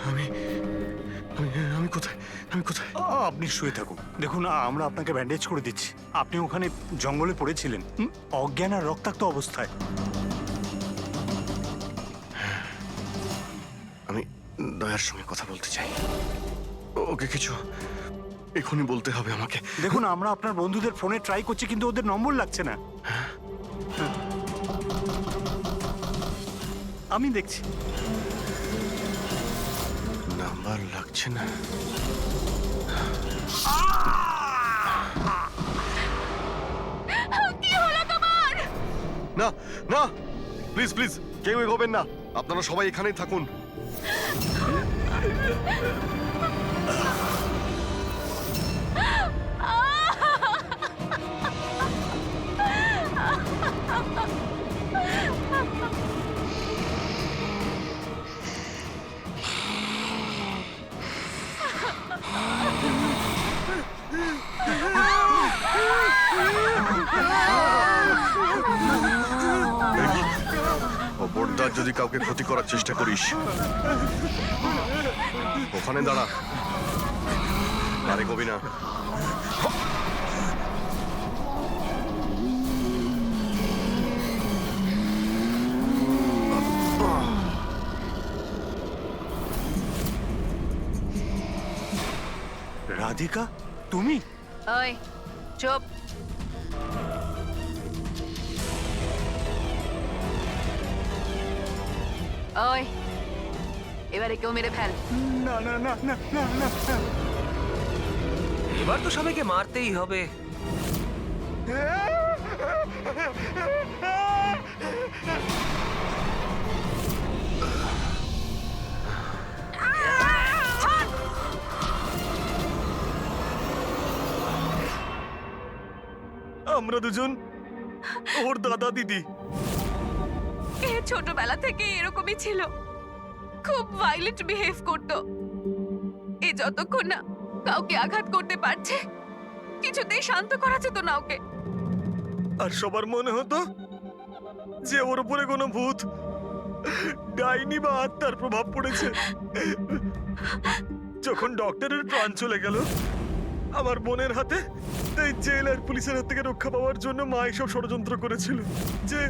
আমি আমি আমি কোথায় আমি কোথায়? আপনি শুয়ে থাকুন। দেখুন আমরা আপনাকে ব্যান্ডেজ করে দিচ্ছি। আপনি ওখানে জঙ্গলে পড়েছিলেন অজ্ঞান আর রক্তাক্ত অবস্থায়। আমি দয়ার সঙ্গে কথা বলতে চাই। ওকে কিছু এখনই বলতে হবে আমাকে। দেখুন আমরা আপনার বন্ধুদের ফোনে ট্রাই করছি কিন্তু ওদের নম্বর লাগছে না। আমি দেখছি। নাম্বার লাগছে না। কি হলো তোমার? না না, প্লিজ প্লিজ কেউ এগোবেন না। আপনারা সবাই এখানেই থাকুন। খবরদার যদি কাউকে ক্ষতি করার চেষ্টা করিস, ওখানে দাঁড়া, আরে কবি না। রাধিকা, তুমি? ওই চুপ। ওই এবারে কেউ মেরে ফেল। না না না না না না। এবার তো সবাইকে মারতেই হবে। আমরা দুজন ওর দাদা দিদি। এ ছোটবেলা থেকে এরকমই ছিল, খুব ভাইলেন্ট বিহেভ করত। এ যতক্ষণ না কাউকে আঘাত করতে পারছে কিছুতেই শান্ত করা যেত না ওকে। আর সবার মনে হতো যে ওর উপরে কোনো ভূত, ডাইনি বা আত্মার প্রভাব পড়েছে। যখন ডক্টরের প্রাণ চলে গেল আমার বোনের হাতে, তাই জেল আর পুলিশের হাত থেকে রক্ষা পাওয়ার জন্য মা এসব ষড়যন্ত্র করেছিল যে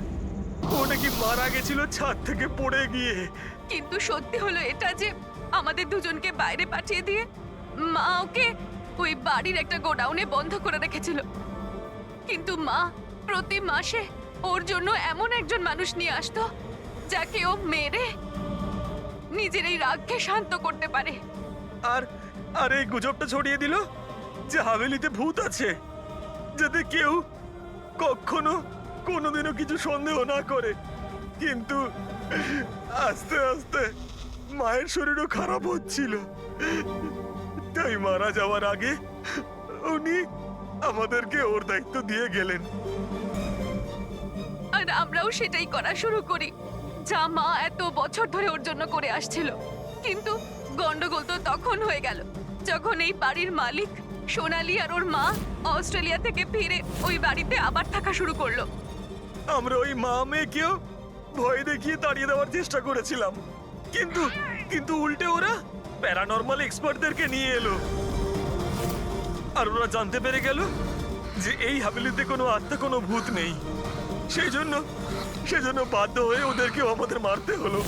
ও নাকি মারা গেছিল ছাদ থেকে পড়ে গিয়ে। কিন্তু সত্যি হলো এটা যে আমাদের দুজনকে বাইরে পাঠিয়ে দিয়ে মা ওকে ওই বাড়ির একটা গোডাউনে বন্ধ করে রেখেছিল। কিন্তু মা প্রতি মাসে ওর জন্য এমন একজন মানুষ নিয়ে আসতো যাকে ও মেরে নিজের এই রাগকে শান্ত করতে পারে। আর আর এই গুজবটা ছড়িয়ে দিল যে হাভেলিতে ভূত আছে, যাতে কেউ কখনো কোনোদিনও কিছু সন্দেহ না করে। কিন্তু আস্তে আস্তে মায়ের শরীরও খারাপ হচ্ছিল, তাই মারা যাওয়ার আগে উনি আমাদেরকে ওর দায়িত্ব দিয়ে গেলেন। আর আমরাও সেটাই করা শুরু করি যা মা এত বছর ধরে ওর জন্য করে আসছিল। কিন্তু গন্ডগোল তো তখন হয়ে গেল যখন এই বাড়ির মালিক সোনালি আর ওর মা অস্ট্রেলিয়া থেকে ফিরে ওই বাড়িতে আবার থাকা শুরু করলো। আমরা ওই মা মেয়েকেও ভয় দেখিয়ে তাড়িয়ে দেওয়ার চেষ্টা করেছিলাম, কিন্তু কিন্তু উল্টে ওরা প্যারানর্মাল এক্সপার্টদেরকে নিয়ে এলো। আর ওরা জানতে পেরে গেল যে এই হাভেলিতে কোনো আত্মা, কোনো ভূত নেই। সেজন্য বাধ্য হয়ে ওদেরকেও আমাদের মারতে হলো।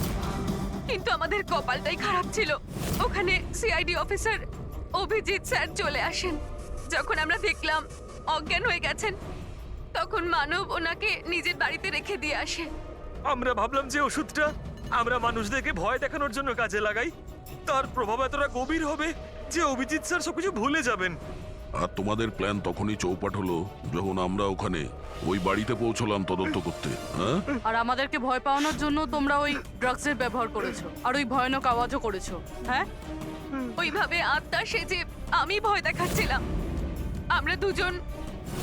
কিন্তু আমাদের কপালটাই খারাপ ছিল, ওখানে সিআইডি অফিসার অভিজিৎ স্যার চলে আসেন। যখন আমরা দেখলাম অজ্ঞান হয়ে গেছেন তখন মানব ওনাকে নিজের বাড়িতে রেখে দিয়ে আসে। আমরা ভাবলাম যে ওষুধটা আমরা মানুষদেরকে ভয় দেখানোর জন্য কাজে লাগাই, তার প্রভাব এতটা গভীর হবে যে অভিজিৎ স্যার সবকিছু ভুলে যাবেন। আর তোমাদের প্ল্যান তখনই চৌপাট হলো যখন আমরা ওখানে ওই বাড়িতে পৌঁছলাম তদন্ত করতে। হ্যাঁ, আর আমাদেরকে ভয় পাওয়ানোর জন্য তোমরা ওই ড্রাগসের ব্যবহার করেছো আর ওই ভয়ানক আওয়াজও করেছো। হ্যাঁ, ওইভাবে আত্মা সেজে আমি ভয় দেখাচ্ছিলাম। আমরা দুজন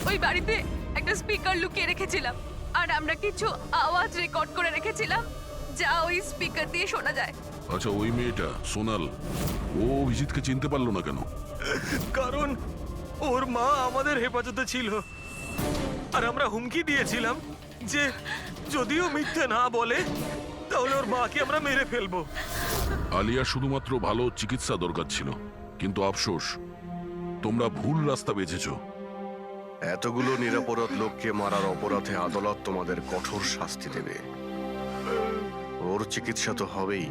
ওই বাড়িতে একটা স্পিকার লুকিয়ে রেখেছিলাম আর আমরা কিছু আওয়াজ রেকর্ড করে রেখেছিলাম যা ওই স্পিকার দিয়ে শোনা যায়। আচ্ছা, ওই মেয়েটা সোনাল, ও অভিজিৎকে চিনতে পারলো না কেন? কারণ ওর মা আমাদের হেফাজতে ছিল আর আমরা হুমকি দিয়েছিলাম যে যদিও মিথ্যে না বলে তাহলে ওর মাকে আমরা মেরে ফেলবো। আলিয়া শুধুমাত্র ভালো চিকিৎসা দরকার ছিল, কিন্তু আফসোস তোমরা ভুল রাস্তা বেছেছো। এতগুলো নিরাপরাধ লোককে মারার অপরাধে আদালত তোমাদের কঠোর শাস্তি দেবে। ওর চিকিৎসা তো হবেই,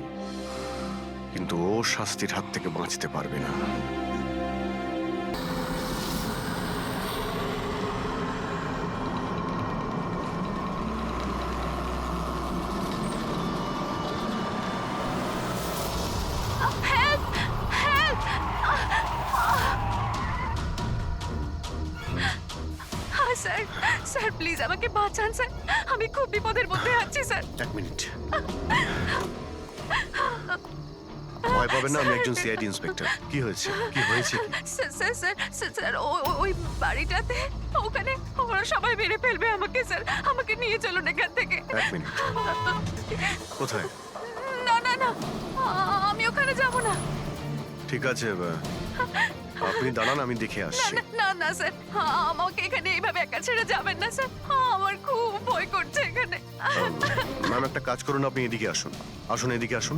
কিন্তু ও শাস্তির হাত থেকে বাঁচতে পারবে না। স্যার স্যার প্লিজ আমাকে বাঁচান স্যার, আমি খুব বিপদের মধ্যে আছি স্যার। এক মিনিট, ভয় পাবেন না, আমি একজন সিআইডি ইন্সপেক্টর। কি হয়েছে, কি হয়েছে? Sir sir sir sir, sir ওই বাড়িটাতে ওখানে ওরা সবাই মেরে ফেলবে আমাকে স্যার, আমাকে নিয়ে চলুন এখান থেকে। এক মিনিট, কোথায়? না না না, আমি ওখানে যাব না। ঠিক আছে, আপনি দাঁড়ান, আমি দেখে না আসছি। না না না স্যার, আমাকে এখানে এইভাবে একা ছেড়ে যাবেন না স্যার, আমার খুব ভয় করছে এখানে। ম্যাম, একটা কাজ করুন, আপনি এদিকে আসুন। আসুন, এদিকে আসুন,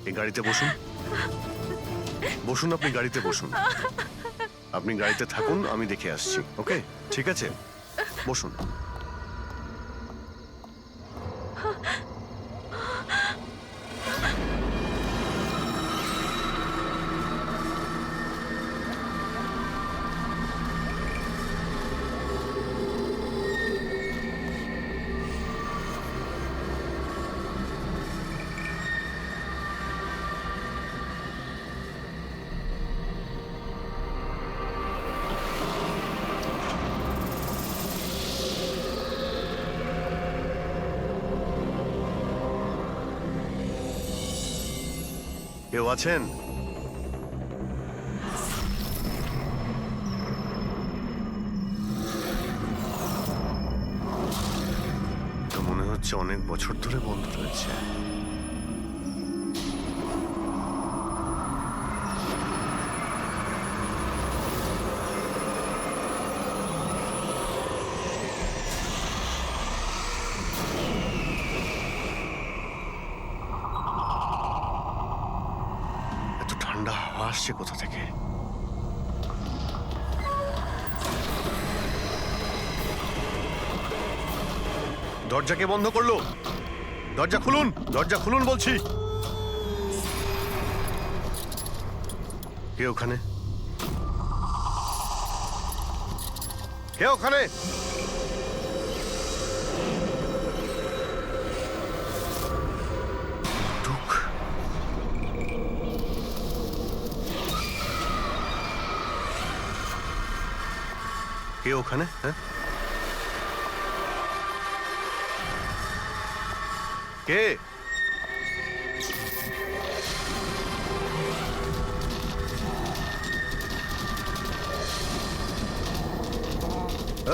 এই গাড়িতে বসুন। বসুন, আপনি গাড়িতে বসুন। আপনি গাড়িতে থাকুন, আমি দেখে আসছি। ওকে, ঠিক আছে, বসুন। কেউ আছেন? তো মনে হচ্ছে অনেক বছর ধরে বন্ধ রয়েছে। এত ঠান্ডা হাওয়া আসছে কোথা থেকে? দরজা কে বন্ধ করলো? দরজা খুলুন, দরজা খুলুন বলছি। কে ওখানে? কে ওখানে? ঢুক। কে ওখানে? হ্যাঁ, কে?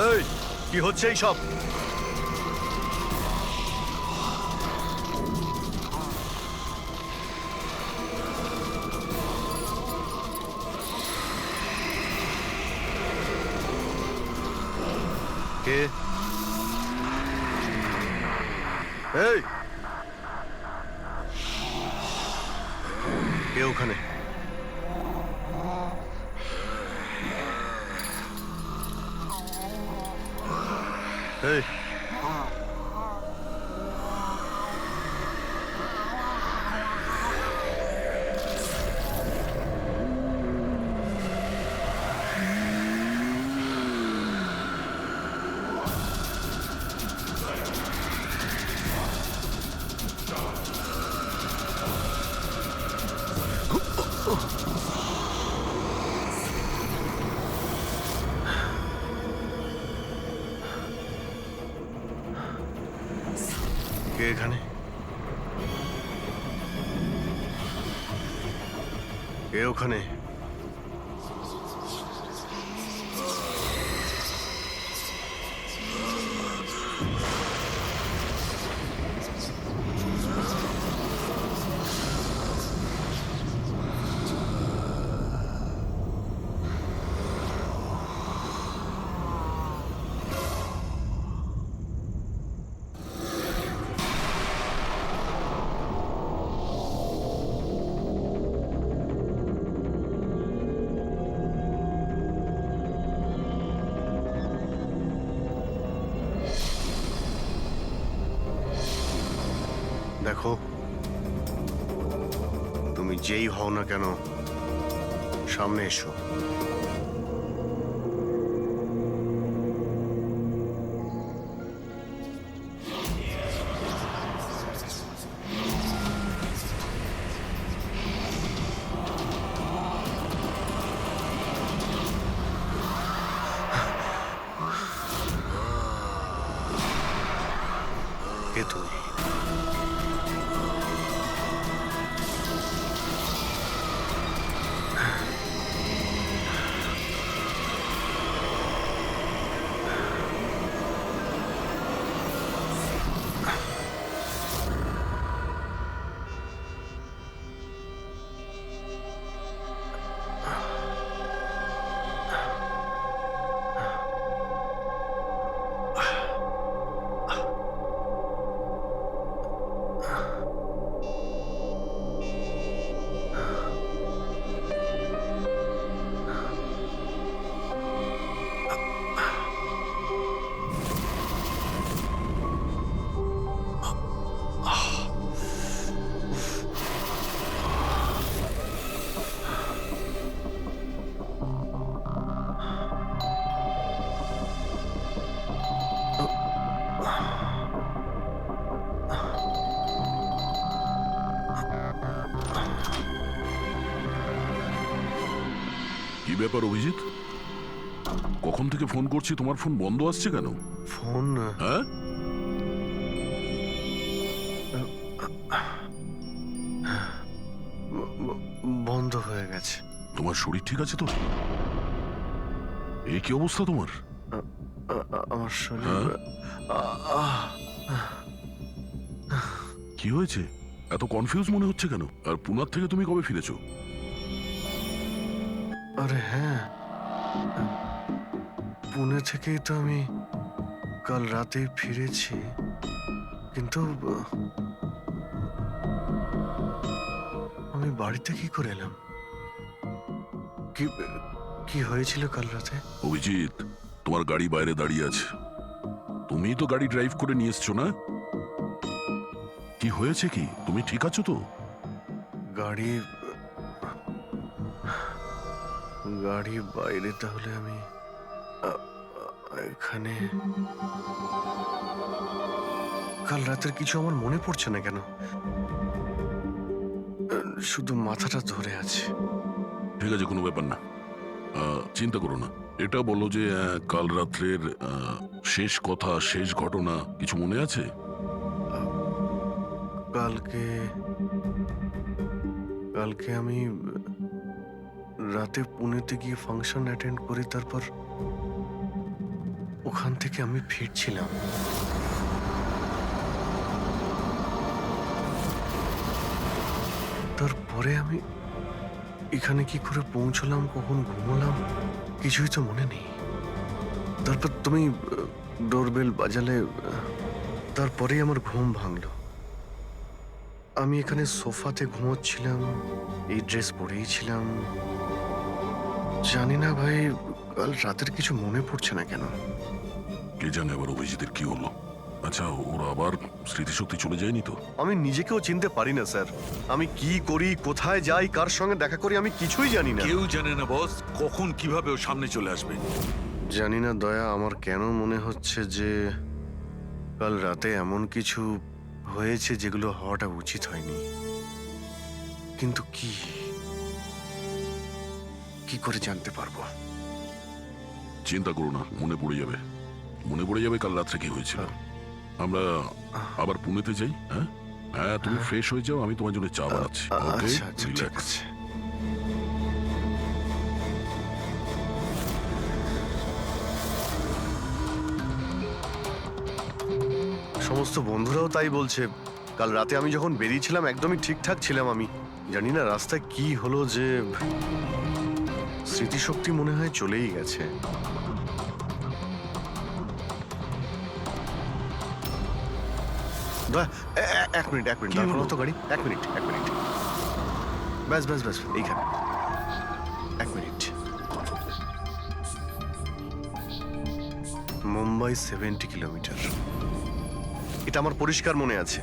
এই, কি হচ্ছে এই সব? কে? এই, কে ওখানে? এই, কে এখানে? কে ওখানে? দেখো, তুমি যেই হও না কেন, সামনে এসো। কে তুমি? কি ব্যাপার অভিজিৎ? কখন থেকে ফোন করছি, তোমার ফোন বন্ধ আসছে কেন? ফোন হ্যাঁ, বন্ধ হয়ে গেছে। তোমার শরীর ঠিক আছে তো? এই কি অবস্থা তোমার? আমার শরীর কি হয়েছে? এত কনফিউজ মনে হচ্ছে কেন? আর পুনার থেকে তুমি কবে ফিরেছো? আরে হ্যাঁ, পুনে থেকেই তো আমি কাল রাতেই ফিরেছি, কিন্তু আমি বাড়িতে কি করে এলাম? কি কি হয়েছিল কাল রাতে? অভিজিৎ, তোমার গাড়ি বাইরে দাঁড়িয়ে আছে, তুমিই তো গাড়ি ড্রাইভ করে নিয়ে এসছো না? কি হয়েছে কি? তুমি ঠিক আছো তো? গাড়ি গাড়ি বাইরে, তাহলে আমি এখানে? কাল রাতের কিছু আমার মনে পড়ছে না কেন, শুধু মাথাটা ধরে আছে। ঠিক আছে, কোনো ব্যাপার না, চিন্তা করো না। এটা বলো যে কাল রাত্রের শেষ কথা, শেষ ঘটনা কিছু মনে আছে? কালকে কালকে আমি রাতে পুনেতে গিয়ে ফাংশন অ্যাটেন্ড করি, তারপর ওখান থেকে আমি ফিরছিলাম। তারপরে আমি এখানে কি করে পৌঁছলাম, কখন ঘুমোলাম, কিছুই তো মনে নেই। তারপর তুমি ডোরবেল বাজালে, তারপরেই আমার ঘুম ভাঙলো। আমি এখানে সোফাতে ঘুমোচ্ছিলাম, এই ড্রেস পরেই ছিলাম। জানি না ভাই, কাল রাতের কিছু মনে পড়ছে না কেন। কে জানে আবার অভিজিতের কি হলো। আচ্ছা, ওরা আবার স্মৃতিশক্তি চলে যায়নি তো? আমি নিজেকেও চিনতে পারি না স্যার। আমি কি করি, কোথায় যাই, কার সঙ্গে দেখা করি, আমি কিছুই জানি না। কেউ জানে না বস, কখন কিভাবে ও সামনে চলে আসবে। জানি না দয়া, আমার কেন মনে হচ্ছে যে কাল রাতে এমন কিছু হয়েছে যেগুলো হওয়াটা উচিত হয়নি। কিন্তু কি কি করে জানতে পারবো? চিন্তা করো না, মনে পড়ে যাবে, মনে পড়ে যাবে কাল রাত্রে কি হয়েছিল। আমরা আবার পুনেতে যাই। হ্যাঁ হ্যাঁ, তুমি ফ্রেশ হয়ে যাও, আমি তোমার জন্য চা বানাচ্ছি। ওকে, আচ্ছা আচ্ছা, ঠিক রিল্যাক্স। আছে। সমস্ত বন্ধুরাও তাই বলছে। কাল রাতে আমি যখন বেরিয়েছিলাম একদমই ঠিকঠাক ছিলাম। আমি জানি না রাস্তায় কি হলো যে স্মৃতিশক্তি মনে হয় চলেই গেছে। এক মিনিট দাঁড় করো তো গাড়ি। এক মিনিট ব্যাস এইখানে। এক মিনিট। মুম্বাই 70 কিলোমিটার, এটা আমার পরিষ্কার মনে আছে।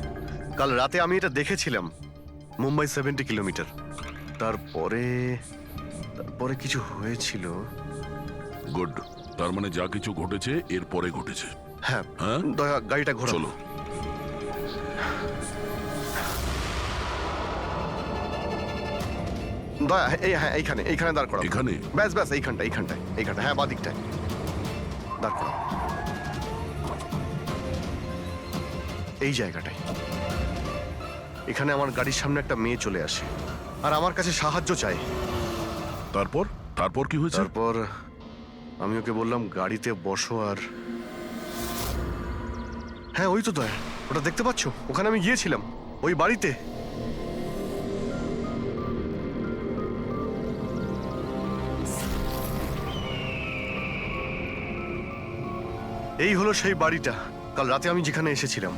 কাল রাতে আমি এটা দেখেছিলাম, মুম্বাই 70 কিলোমিটার। তারপরে তারপরে কিছু হয়েছিল। গুড, তার মানে যা কিছু ঘটেছে এর পরে ঘটেছে। হ্যাঁ, হ্যাঁ? দয়া গাড়িটা ঘোরাও। চলো। দয়া হ্যাঁ, এইখানে দাঁড় করাও। এখানে? ব্যাস এইখানটায়, হ্যাঁ, বাদিকটায় দাঁড় করাও। এই জায়গাটায়। এখানে আমার গাড়ির সামনে একটা মেয়ে চলে আসে আর আমার কাছে সাহায্য চায়। তারপর তারপর কি হয়েছে? তারপর আমি ওকে বললাম গাড়িতে বসো, আর হ্যাঁ, ওই তো দয়া, ওটা দেখতে পাচ্ছ? ওখানে আমি গিয়েছিলাম, ওই বাড়িতে। এই হলো সেই বাড়িটা কাল রাতে আমি যেখানে এসেছিলাম।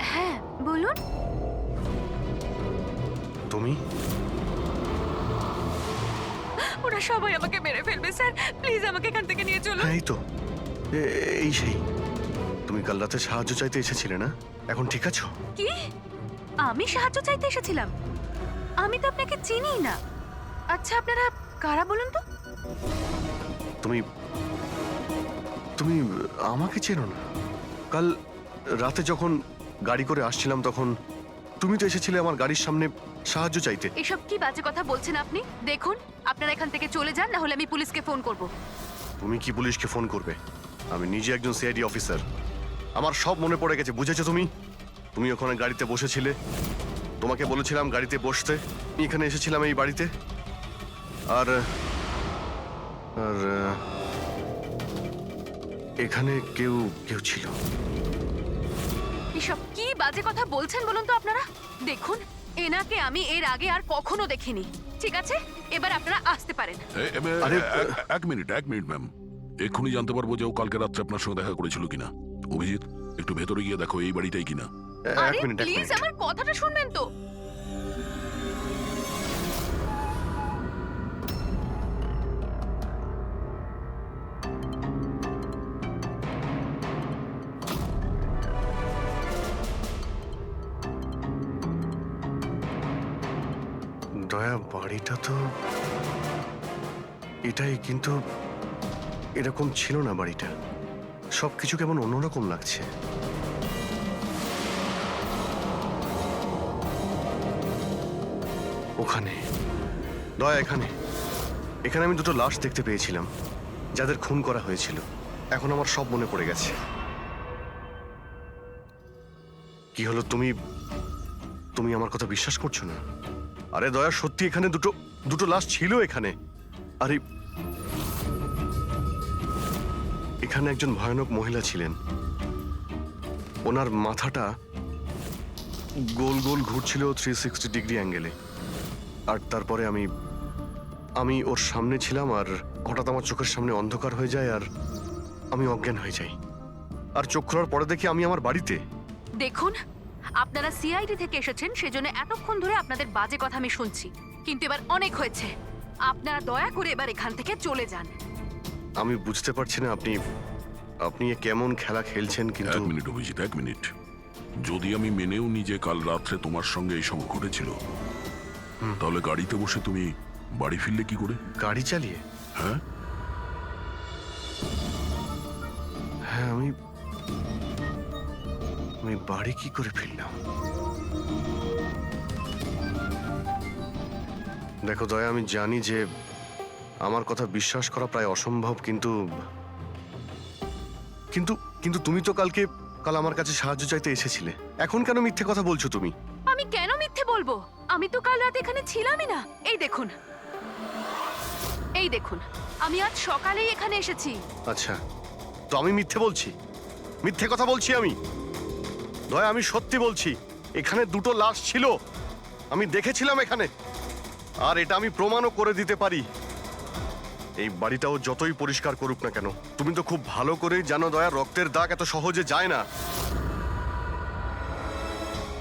হ্যাঁ বলুন। তুমি? ওরা সবাই আমাকে মেরে ফেলবে স্যার, প্লিজ আমাকে এখান থেকে নিয়ে চলুন। হ্যাঁ, এই তো এই সেই। তুমি কাল রাতে সাহায্য চাইতে এসেছিলে না? এখন ঠিক আছো? কি? আমি সাহায্য চাইতে এসেছিলাম? আমি তো আপনাকে চিনি না। আচ্ছা আপনারা কারা বলুন তো? তুমি তুমি আমাকে চেনো না? কাল রাতে যখন গাড়ি করে আসছিলাম তখন তুমি তো এসেছিলে আমার গাড়ির সামনে সাহায্য চাইতে। এসব কি বাজে কথা বলছেন আপনি? দেখুন আপনারা এখান থেকে চলে যান, না হলে আমি পুলিশকে ফোন করব। তুমি কি পুলিশকে ফোন করবে? আমি নিজে একজন সিআইডি অফিসার, আমার সব মনে পড়ে গেছে। বুঝেছো তুমি? তুমি ওখানে গাড়িতে বসেছিলে, তোমাকে বলেছিলাম গাড়িতে বসতে। আমি এখানে এসেছিলাম এই বাড়িতে, আর আর এখানে কেউ কেউ ছিল। এসব কি বাজে কথা বলছেন বলুন তো আপনারা? দেখুন এনাকে আমি এর আগে আর কখনো দেখিনি। ঠিক আছে, এবার আপনারা আসতে পারেন। এক মিনিট ম্যাম, এক্ষুনি জানতে পারবো যে ও কালকে রাত্রে আপনার সঙ্গে দেখা করেছিল কিনা। অভিজিৎ, একটু ভেতরে গিয়ে দেখো এই বাড়িটাই কিনা। আরে এক মিনিট প্লিজ আমার কথাটা শুনবেন তো। দয়া, বাড়িটা তো এটাই, কিন্তু এরকম ছিল না বাড়িটা। সবকিছু কেমন অন্যরকম লাগছে। ওখানে দয়া, এখানে আমি দুটো লাশ দেখতে পেয়েছিলাম, যাদের খুন করা হয়েছিল। এখন আমার সব মনে পড়ে গেছে। কি হলো, তুমি আমার কথা বিশ্বাস করছো না? আরে দয়া, সত্যি এখানে দুটো লাশ ছিল এখানে। আরে এখানে একজন ভয়ানক মহিলা ছিলেন, ওনার মাথাটা গোল গোল ঘুরছিল 360 ডিগ্রি অ্যাঙ্গেলে। আর তারপরে আমি ওর সামনে ছিলাম, আর হঠাৎ আমার চোখের সামনে অন্ধকার হয়ে যায়, আর আমি অজ্ঞান হয়ে যাই। আর চোখ খোলার পরে দেখি আমি আমার বাড়িতে। দেখুন আপনারা সিআইডি থেকে এসেছেন, সেজন্য এতক্ষণ ধরে আপনাদের বাজে কথা আমি শুনছি, কিন্তু এবার অনেক হয়েছে। আপনারা দয়া করে এবার এখান থেকে চলে যান। আমি বুঝতে পারছি না আপনি এ কেমন খেলা খেলছেন, কিন্তু এক মিনিট অভিজিৎ, এক মিনিট। যদি আমি মেনেও নি যে কাল রাত্রে তোমার সঙ্গে এইসব ঘটেছিল, তাহলে গাড়িতে বসে তুমি বাড়ি ফিরলে কি করে? গাড়ি চালিয়ে? হ্যাঁ, হ্যাঁ, আমি বাড়ি কি করে ফিরলাম? দেখো দয়া, আমি জানি যে আমার কথা বিশ্বাস করা প্রায় অসম্ভব, কিন্তু কিন্তু কিন্তু তুমি তো কাল আমার কাছে সাহায্য চাইতে এসেছিলে। এখন কেন মিথ্যে কথা বলছো তুমি? আমি কেন মিথ্যে বলবো? আমি তো কাল রাতে এখানে ছিলামই না। এই দেখুন, আমি আজ সকালেই এখানে এসেছি। আচ্ছা, তো আমি মিথ্যে বলছি? মিথ্যে কথা বলছি আমি? দয়া, আমি সত্যি বলছি, এখানে দুটো লাশ ছিল, আমি দেখেছিলাম এখানে, আর এটা আমি প্রমাণও করে দিতে পারি। এই বাড়িটাও যতই পরিষ্কার করুক না কেন, তুমি তো খুব ভালো করেই জানো দয়া, রক্তের দাগ এত সহজে যায় না।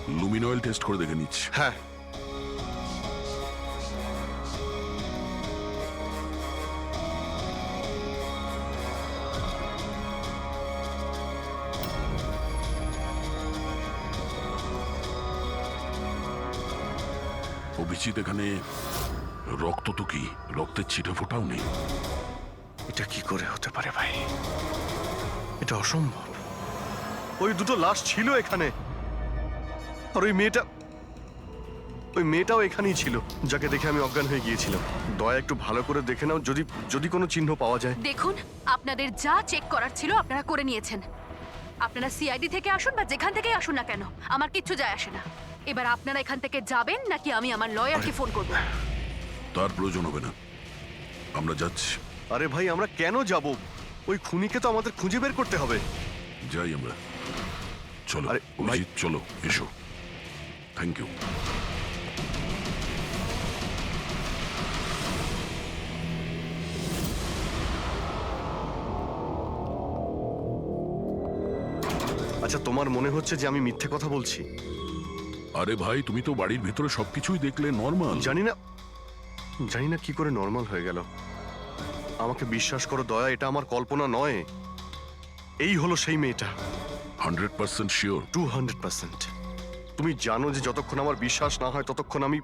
লুমিনয়েল টেস্ট করে দেখে নিচ্ছি। হ্যাঁ, অভিজিৎ, এখানে রক্ত তো কি, রক্তের ছিটে ফোটাও নেই। এটা কি করে হতে পারে ভাই? এটা অসম্ভব। ওই দুটো লাশ ছিল এখানে, আর ওই মেয়েটাও এখানেই ছিল, যাকে দেখে আমি অজ্ঞান হয়ে গিয়েছিলাম। দয়া একটু ভালো করে দেখে নাও, যদি কোনো চিহ্ন পাওয়া যায়। দেখুন, আপনাদের যা চেক করার ছিল আপনারা করে নিয়েছেন। আপনারা সিআইডি থেকে আসুন বা যেখান থেকেই আসুন না কেন, আমার কিচ্ছু যায় আসে না। এবার আপনারা এখান থেকে যাবেন নাকি আমি আমার লয়ারকে ফোন করব? তার প্রয়োজন হবে না, আমরা যাচ্ছি। আরে ভাই, আমরা কেন যাব? ওই খুনিকে তো আমাদের খুঁজে বের করতে হবে। যাই আমরা, চলো। আরে, ভাই- অভিজিৎ চলো, এসো। Thank you. আচ্ছা, তোমার মনে হচ্ছে যে আমি মিথ্যে কথা বলছি? আরে ভাই, তুমি তো বাড়ির ভেতরে সবকিছুই দেখলে, নর্মাল। জানি না কি করে নর্মাল হয়ে গেল। আমাকে বিশ্বাস করো দয়া, এটা আমার কল্পনা নয়। এই হলো সেই মেয়েটা। 100% শিওর? 200%। তুমি জানো যে যতক্ষণ আমার বিশ্বাস না হয় ততক্ষণ আমি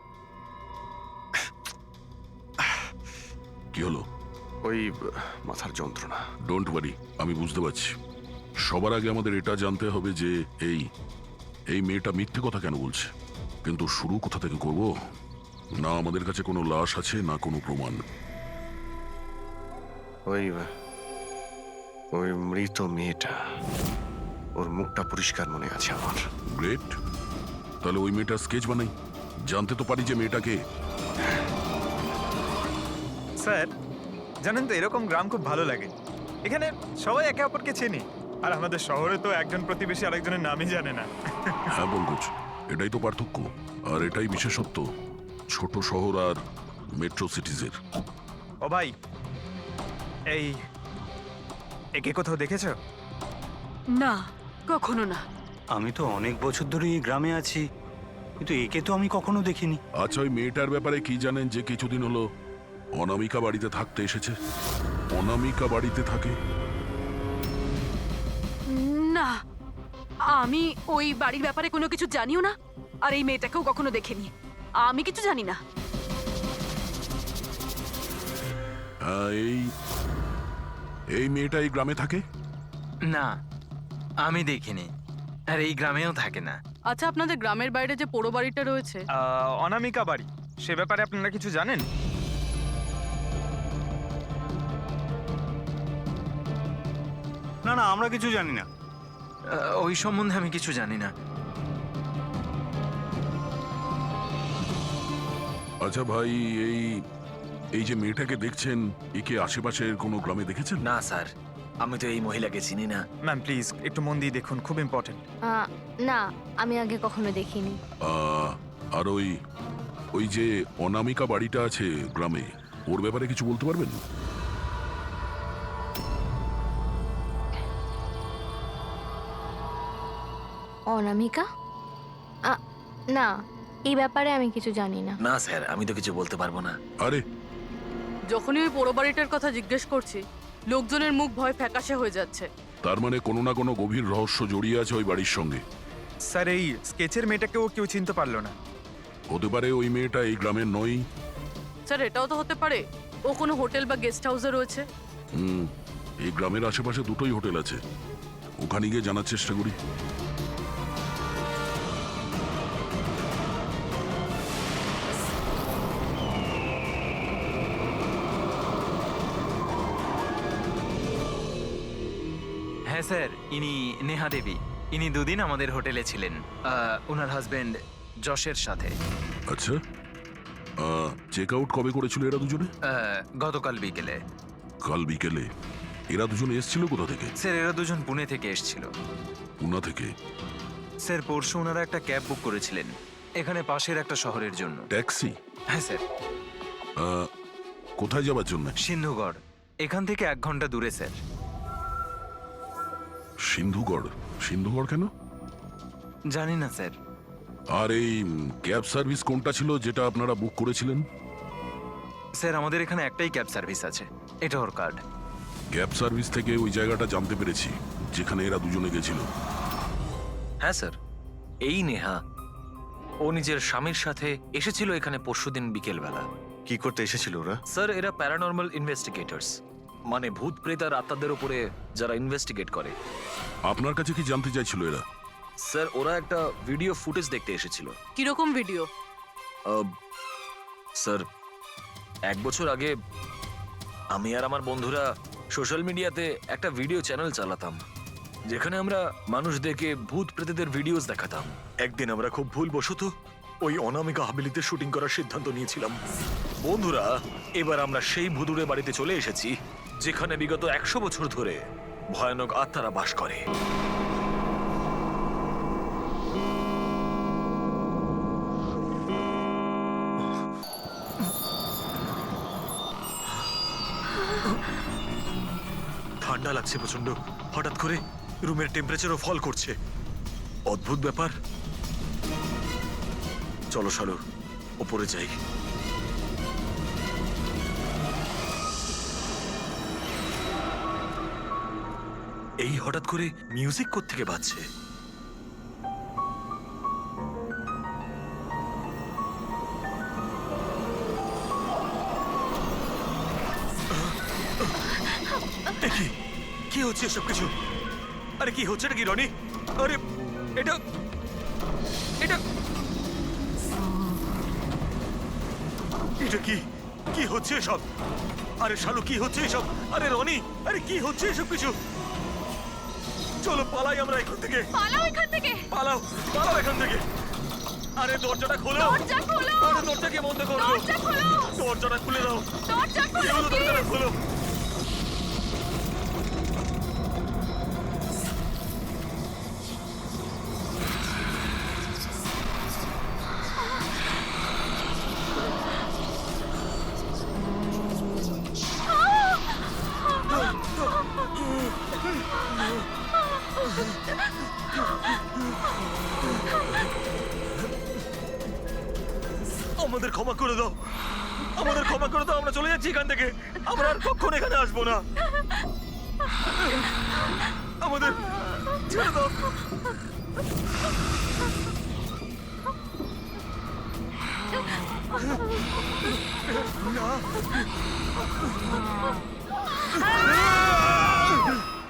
কি হলো? ওই মাথার যন্ত্রণা। ডোন্ট ওয়ারি, আমি বুঝতে পারছি। সবার আগে আমাদের এটা জানতে হবে যে এই মেয়েটা মিথ্যে কথা কেন বলছে। কিন্তু শুরু কোথা থেকে করব? না আমাদের কাছে কোনো লাশ আছে, না কোনো প্রমাণ। ওই মৃত মেয়েটা, ওর মুখটা পরিষ্কার মনে আছে আমার। গ্রেট, তাহলে ওই মেয়েটার স্কেচ বানাই, জানতে তো পারি যে মেয়েটাকে। স্যার, জানেন তো এরকম গ্রাম খুব ভালো লাগে। এখানে সবাই একে অপরকে চেনে, আর আমাদের শহরে তো একজন প্রতিবেশী আরেকজনের নামই জানে না। হ্যাঁ বলকুচ, এটাই তো পার্থক্য, আর এটাই বিশেষত্ব ছোট শহর আর মেট্রো সিটিজের। ও ভাই, একে কোথাও দেখেছো? না, কখনো না। আমি তো অনেক বছর ধরে এই গ্রামে আছি, কিন্তু একে তো আমি কখনো দেখিনি। আচ্ছা, ওই মেয়েটার ব্যাপারে কি জানেন যে কিছুদিন হলো অনামিকা বাড়িতে থাকতে এসেছে? অনামিকা বাড়িতে থাকে? না, আমি ওই বাড়ির ব্যাপারে কোনো কিছু জানিও না, আর এই মেয়েটাকেও কখনো দেখিনি। আমি কিছু জানি না। হ্যাঁ, এই মেয়েটা এই গ্রামে থাকে? না, আমি দেখিনি, আর এই গ্রামেও থাকে না। আচ্ছা, আপনাদের গ্রামের বাইরে যে পোড়ো বাড়িটা রয়েছে, অনামিকা বাড়ি, সে ব্যাপারে আপনারা কিছু জানেন? না না, আমরা কিছু জানি না। ওই সম্বন্ধে আমি কিছু জানি না। আচ্ছা ভাই, এই যে মেয়েটাকে দেখছেন, একে আশেপাশের কোনো গ্রামে দেখেছেন? না স্যার, আমি তো এই মহিলাকে চিনি না। ম্যাম প্লিজ একটু মন দিয়ে দেখুন, খুব ইম্পর্টেন্ট। না, আমি আগে কখনো দেখিনি। আর ওই যে অনামিকা বাড়িটা আছে গ্রামে, ওর ব্যাপারে কিছু বলতে পারবেন? অনামিকা? না, এই ব্যাপারে আমি কিছু জানি না। না স্যার, আমি তো কিছু বলতে পারবো না। আরে, যখনই ওই পোড়ো বাড়িটার কথা জিজ্ঞেস করছি, লোকজনের মুখ ভয় ফ্যাকাশে হয়ে যাচ্ছে। তার মানে কোনো না কোনো গভীর রহস্য জড়িয়ে আছে ওই বাড়ির সঙ্গে। স্যার, এই স্কেচের মেয়েটাকেও কেউ চিনতে পারলো না। হতে পারে ওই মেয়েটা এই গ্রামের নয়। স্যার, এটাও তো হতে পারে ও কোনো হোটেল বা গেস্ট হাউসে রয়েছে। এই গ্রামের আশেপাশে দুটোই হোটেল আছে, ওখানে গিয়ে জানার চেষ্টা করি। হ্যাঁ স্যার, ইনি নেহা দেবী। ইনি দুদিন আমাদের হোটেলে ছিলেন, ওনার হাজবেন্ড যশের সাথে। আচ্ছা, চেক আউট কবে করেছিল এরা দুজনে? গতকাল বিকেলে। কাল বিকেলে? এরা দুজনে এসেছিল কোথা থেকে? স্যার, এরা দুজন পুনে থেকে এসেছিল। পুনা থেকে? স্যার, পরশু ওনারা একটা ক্যাব বুক করেছিলেন এখানে পাশের একটা শহরের জন্য। ট্যাক্সি? হ্যাঁ স্যার। কোথায় যাবার জন্য? সিন্ধুগড়, এখান থেকে 1 ঘন্টা দূরে স্যার। সিন্ধুগড়? সিন্ধুগড় কেন? জানি না স্যার, আর এই ক্যাব সার্ভিস কোনটা ছিল যেটা আপনারা বুক করেছিলেন? স্যার আমাদের এখানে একটাই ক্যাব সার্ভিস আছে, এটা ওর কার্ড। ক্যাব সার্ভিস থেকে ওই জায়গাটা জানতে পেরেছি যেখানে এরা দুজনে গেছিল। হ্যাঁ স্যার, এই নেহা ও নিজের স্বামীর সাথে এসেছিল এখানে পরশুদিন বিকেলবেলা। কি করতে এসেছিল ওরা? স্যার এরা প্যারানর্মাল ইনভেস্টিগেটরস, মানে ভূত প্রেত আর আত্মাদের উপরে যারা ইনভেস্টিগেট করে। আপনার কাছে কি জানতে চাইছিল এরা? স্যার ওরা একটা ভিডিও ফুটেজ দেখতে এসেছিল। কিরকম ভিডিও? স্যার 1 বছর আগে আমি আর আমার বন্ধুরা সোশ্যাল মিডিয়াতে একটা ভিডিও চ্যানেল চালাতাম যেখানে আমরা মানুষদেরকে ভূত প্রেতদের ভিডিওস দেখাতাম। একদিন আমরা খুব ভুলবশত ওই অনামিকা হাভেলিতে শুটিং করার সিদ্ধান্ত নিয়েছিলাম। বন্ধুরা, এবার আমরা সেই ভুতুড়ে বাড়িতে চলে এসেছি যেখানে বিগত 100 বছর ধরে ভয়ানক আত্মারা বাস করে। ঠান্ডা লাগছে প্রচন্ড, হঠাৎ করে রুমের টেম্পারেচারও ফল করছে। অদ্ভুত ব্যাপার। চলো শালু, ওপরে যাই। এই হঠাৎ করে মিউজিক কোত্থেকে বাজছে? কি কি হচ্ছে এসব কিছু? আরে কি হচ্ছে নাকি রনি? আরে এটা এটা এটা কি কি হচ্ছে এসব? আরে শালু কি হচ্ছে এসব? আরে রনি, আরে কি হচ্ছে এসব কিছু? চলো পালাই আমরা এখান থেকে। পালাও এখান থেকে। পালাও পালাও এখান থেকে। আরে দরজাটা খোলো। দরজা খোলো। আরে দরজাকে বন্ধ করো। দরজা খোলো। দরজাটা খুলে দাও। দরজা খোলো। কেউ দরজাটা খোলো। আমাদের ক্ষমা করে দাও, আমাদের ক্ষমা করে দাও। আমরা চলে যাচ্ছি এখান থেকে। আমরা আর কখনো এখানে আসবো না। আমাদের ছেড়ে দাও।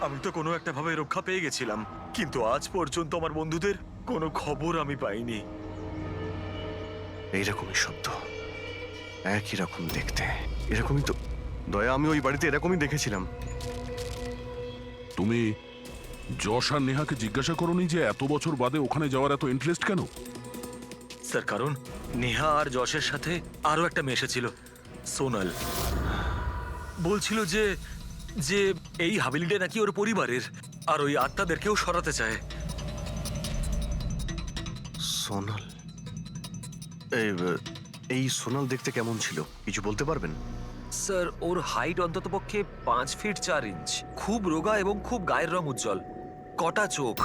আমি তো কোনো একটা ভাবে রক্ষা পেয়ে গেছিলাম, কিন্তু আজ পর্যন্ত আমার বন্ধুদের কোনো খবর আমি পাইনি। এইরকমই শব্দ, একই রকম দেখতে, এরকমই তো। দয়া, আমি ওই বাড়িতে এরকমই দেখেছিলাম। তুমি যশ আর নেহাকে জিজ্ঞাসা করোনি যে এত বছর বাদে ওখানে যাওয়ার এত ইন্টারেস্ট কেন? স্যার কারণ নেহা আর যশের সাথে আরো একটা মেয়ে এসেছিল, সোনাল। বলছিল যে যে এই হাভেলিটা নাকি ওর পরিবারের, আর ওই আত্মাদেরকেও সরাতে চায়। সোনাল? এই সোনাল দেখতে কেমন ছিল কিছু বলতে পারবেন? স্যার ওর হাইট অন্ততপক্ষে 5 ফিট 4 ইঞ্চ, খুব রোগা এবং খুব গায়ের রং উজ্জ্বল, কটা চোখ,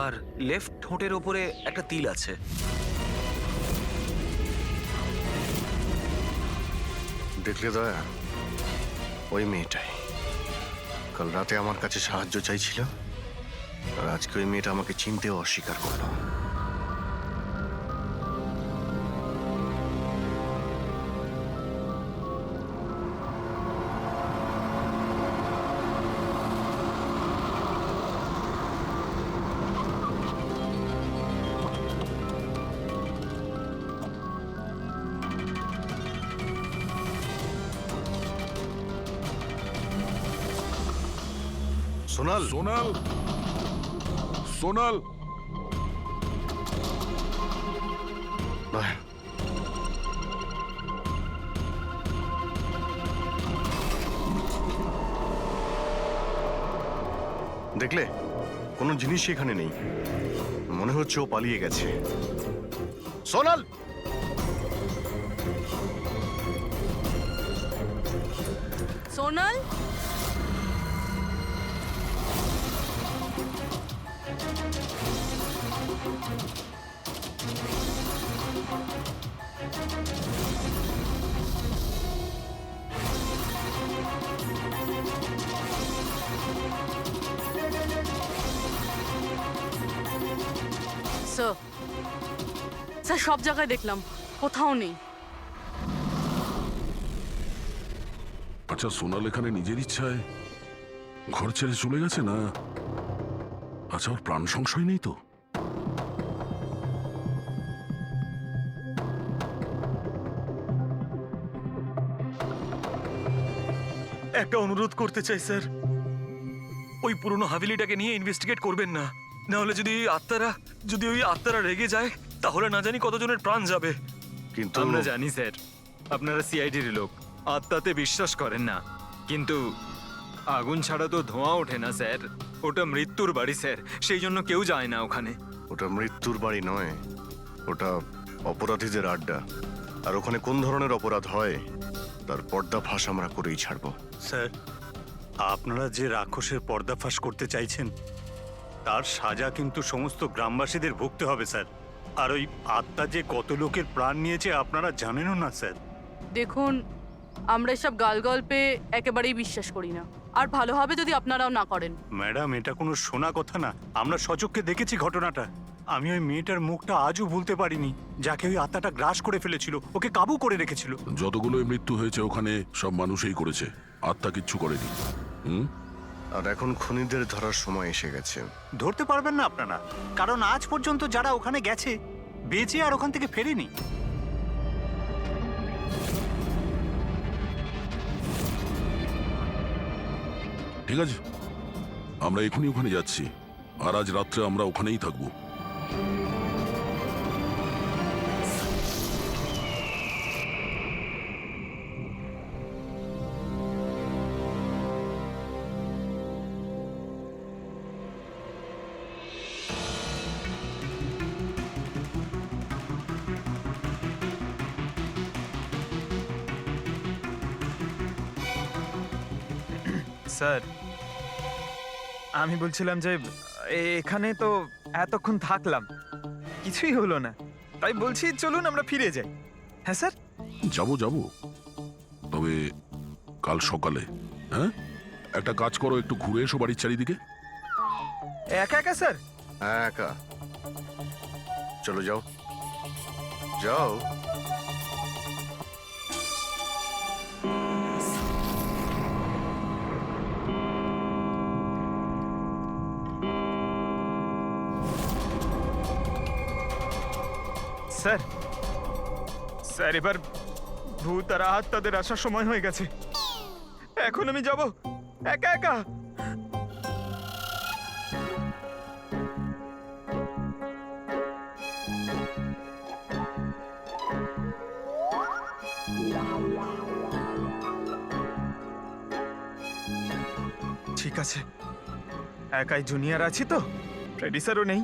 আর লেফট ঠোঁটের ওপরে একটা তিল আছে। দেখলে দয়া, ওই মেয়েটাই কাল রাতে আমার কাছে সাহায্য চাইছিল, আর আজকে ওই মেয়েটা আমাকে চিনতেও অস্বীকার করলো। সোনাল, সোনাল, সোনাল, দয়া, দেখলে কোনো জিনিসই এখানে নেই, মনে হচ্ছে ও পালিয়ে গেছে। সোনাল, সোনাল, স্যার স্যার সব জায়গায় দেখলাম, কোথাও নেই। আচ্ছা, সোনাল এখানে নিজের ইচ্ছায় ঘর ছেড়ে চলে গেছে না? আচ্ছা, ওর প্রাণ সংশয় নেই তো? একটা অনুরোধ করতে চাই স্যার, ওই পুরনো হাভেলিটাকে নিয়ে ইনভেস্টিগেট করবেন না। না হলে যদি ওই আত্মারা রেগে যায়, তাহলে না জানি কতজনের প্রাণ যাবে। কিন্তু আমরা জানি স্যার আপনারা সিআইডির লোক, আত্মাতে বিশ্বাস করেন না, কিন্তু আগুন ছাড়া তো ধোঁয়া ওঠে না স্যার। ওটা মৃত্যুর বাড়ি স্যার, সেই জন্য কেউ যায় না ওখানে। ওটা মৃত্যুর বাড়ি নয়, ওটা অপরাধীদের আড্ডা। আর ওখানে কোন ধরনের অপরাধ হয় তার পর্দাফাঁস আমরা করেই ছাড়বো। স্যার, আপনারা যে রাক্ষসের পর্দাফাশ করতে চাইছেন তার সাজা কিন্তু সমস্ত গ্রামবাসীদের ভুগতে হবে স্যার। আর ওই আত্মা যে কত লোকের প্রাণ নিয়েছে আপনারা জানেনও না স্যার। দেখুন, আমরা এসব গালগল্পে একেবারেই বিশ্বাস করি না, আর ভালো হবে যদি আপনারাও না করেন। ম্যাডাম, এটা কোনো শোনা কথা না, আমরা সচক্ষে দেখেছি ঘটনাটা। আমি ওই মেয়েটার মুখটা আজও ভুলতে পারিনি, যাকে ওই আত্মাটা গ্রাস করে ফেলেছিল, ওকে কাবু করে রেখেছিল। যতগুলোই মৃত্যু হয়েছে ওখানে সব মানুষই করেছে, আত্মা কিচ্ছু করেনি। হুম? আর এখন খুনিদের ধরার সময় এসে গেছে। ধরতে পারবেন না আপনারা, কারণ আজ পর্যন্ত যারা ওখানে গেছে বেঁচে আর ওখান থেকে ফেরেনি। ঠিক আছে, আমরা এখনই ওখানে যাচ্ছি, আর আজ রাত্রে আমরা ওখানেই থাকবো। স্যার, আমি বলছিলাম যে এখানে তো এতক্ষণ থাকলাম, কিছুই হলো না, তাই বলছি চলুন আমরা ফিরে যাই। হ্যাঁ স্যার। যাবো, তবে কাল সকালে। হ্যাঁ, একটা কাজ করো, একটু ঘুরে এসো বাড়ির চারিদিকে। একা একা স্যার? হ্যাঁ, একা। চলো, যাও যাও। স্যার, স্যার এবার ভূত আর আত্মাদের আসার সময় হয়ে গেছে। এখন আমি যাব একা একা? ঠিক আছে, একাই জুনিয়র আছি তো, ফ্রেডি স্যারও নেই।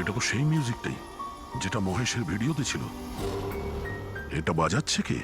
এটা তো সেই মিউজিকটাই যেটা মহেশের ভিডিওতে ছিল। এটা বাজাচ্ছে কে?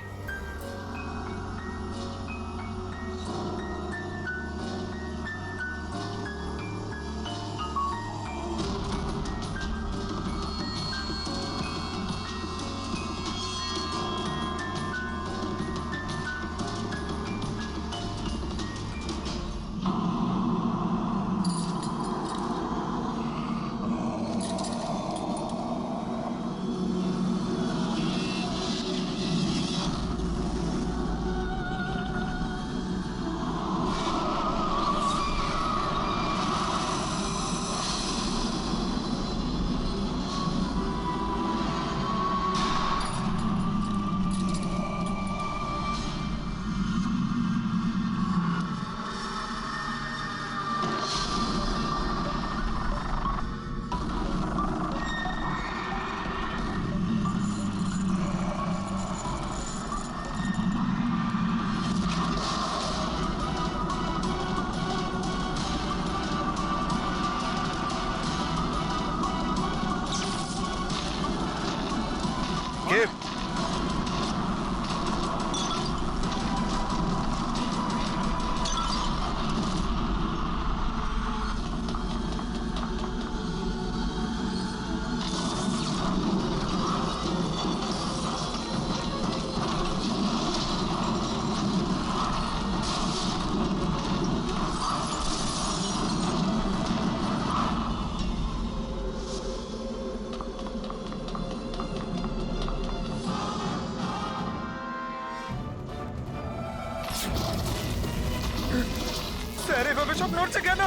সব নড়ছে কেন?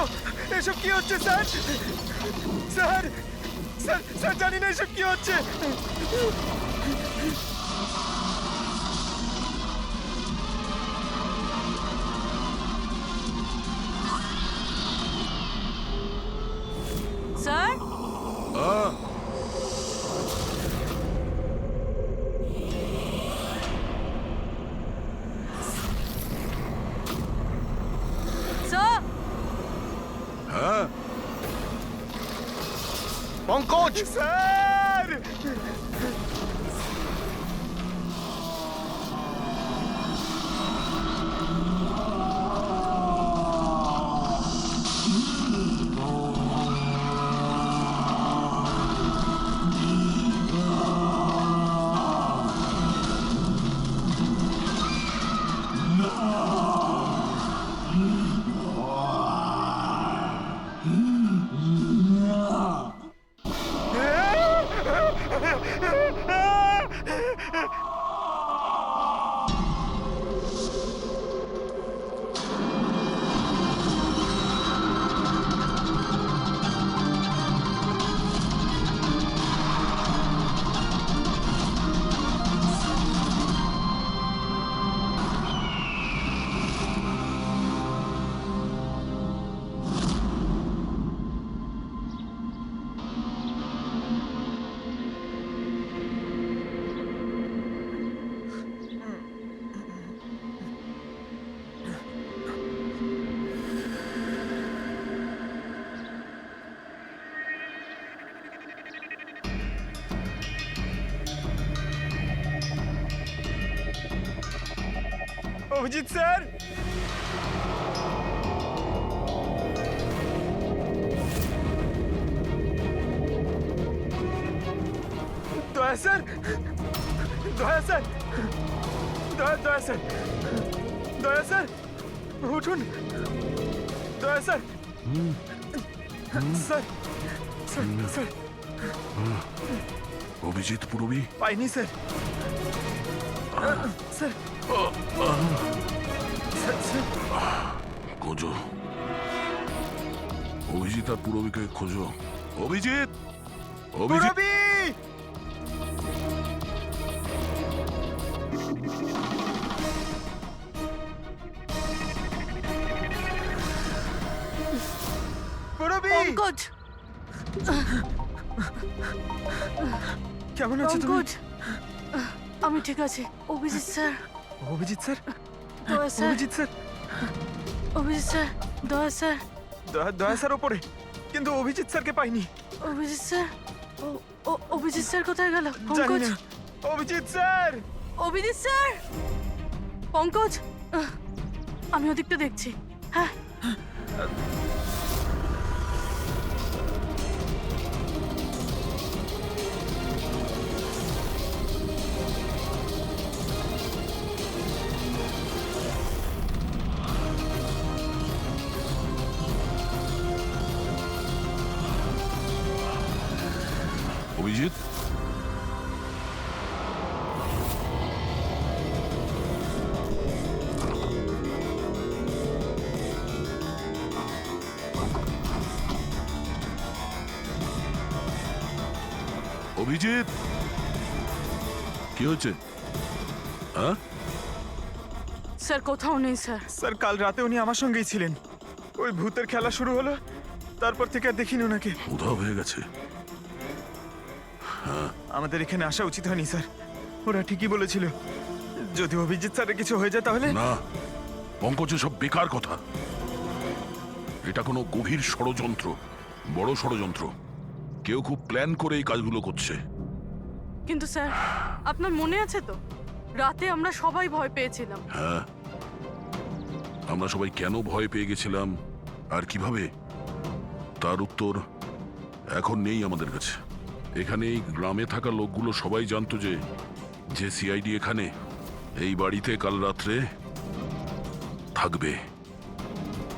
এসব কি হচ্ছে স্যার? স্যার স্যার স্যার জানি না এসব কি হচ্ছে। স্যার আহ, স্যার হ্যাঁ পঙ্কজ স্যার অভিজিৎ স্যার, দয়া স্যার, দয়া স্যার, দয়া স্যার, দয়া স্যার, উঠুন, দয়া sir, sir, sir, sir, Abhijit Purabi পাইনি স্যার, স্যার, স্যার, স্যার, খোঁজো, অভিজিৎ আর পুরবীকে খোঁজো। অভিজিৎ, অভিজিৎ, পুরবী! পুরবী! পঙ্কজ কেমন আছো তুমি? পঙ্কজ আমি ঠিক আছি। অভিজিৎ স্যার, অভিজিৎ স্যার, দয়া sir, Abhijit sir, Abhijit sir, দয়া স্যার, দয়া স্যার ওপরে, কিন্তু অভিজিৎ স্যারকে পাইনি। অভিজিৎ স্যার, অভিজিৎ স্যার কোথায় গেল? জানি পঙ্কজ, না। অভিজিৎ স্যার! অভিজিৎ স্যার, পঙ্কজ আমি ওদিকটা দেখছি। হ্যাঁ অভিজিৎ, অভিজিৎ, কি হচ্ছে? হ্যাঁ, স্যার কোথাও নেই স্যার। স্যার কাল রাতে উনি আমার সঙ্গেই ছিলেন। ওই ভূতের খেলা শুরু হলো, তারপর থেকে আর দেখিনি ওনাকে। উধাও হয়ে গেছে। আমাদের এখানে আসা উচিত হয়নি স্যার। ওরা ঠিকই বলেছিল, যদি অভিজিৎ স্যারের কিছু হয়ে যায় তাহলে। না পঙ্কজ, সব বেকার কথা। এটা কোনো গভীর ষড়যন্ত্র, বড় ষড়যন্ত্র। কেউ খুব প্ল্যান করে এই কাজগুলো করছে। কিন্তু স্যার আপনার মনে আছে তো রাতে আমরা সবাই ভয় পেয়েছিলাম। হ্যাঁ, আমরা সবাই কেন ভয় পেয়ে গেছিলাম আর কিভাবে, তার উত্তর এখন নেই আমাদের কাছে। এখানে এই গ্রামে থাকা লোকগুলো সবাই জানতো যে সিআইডি এখানে এই বাড়িতে কাল রাত্রে থাকবে।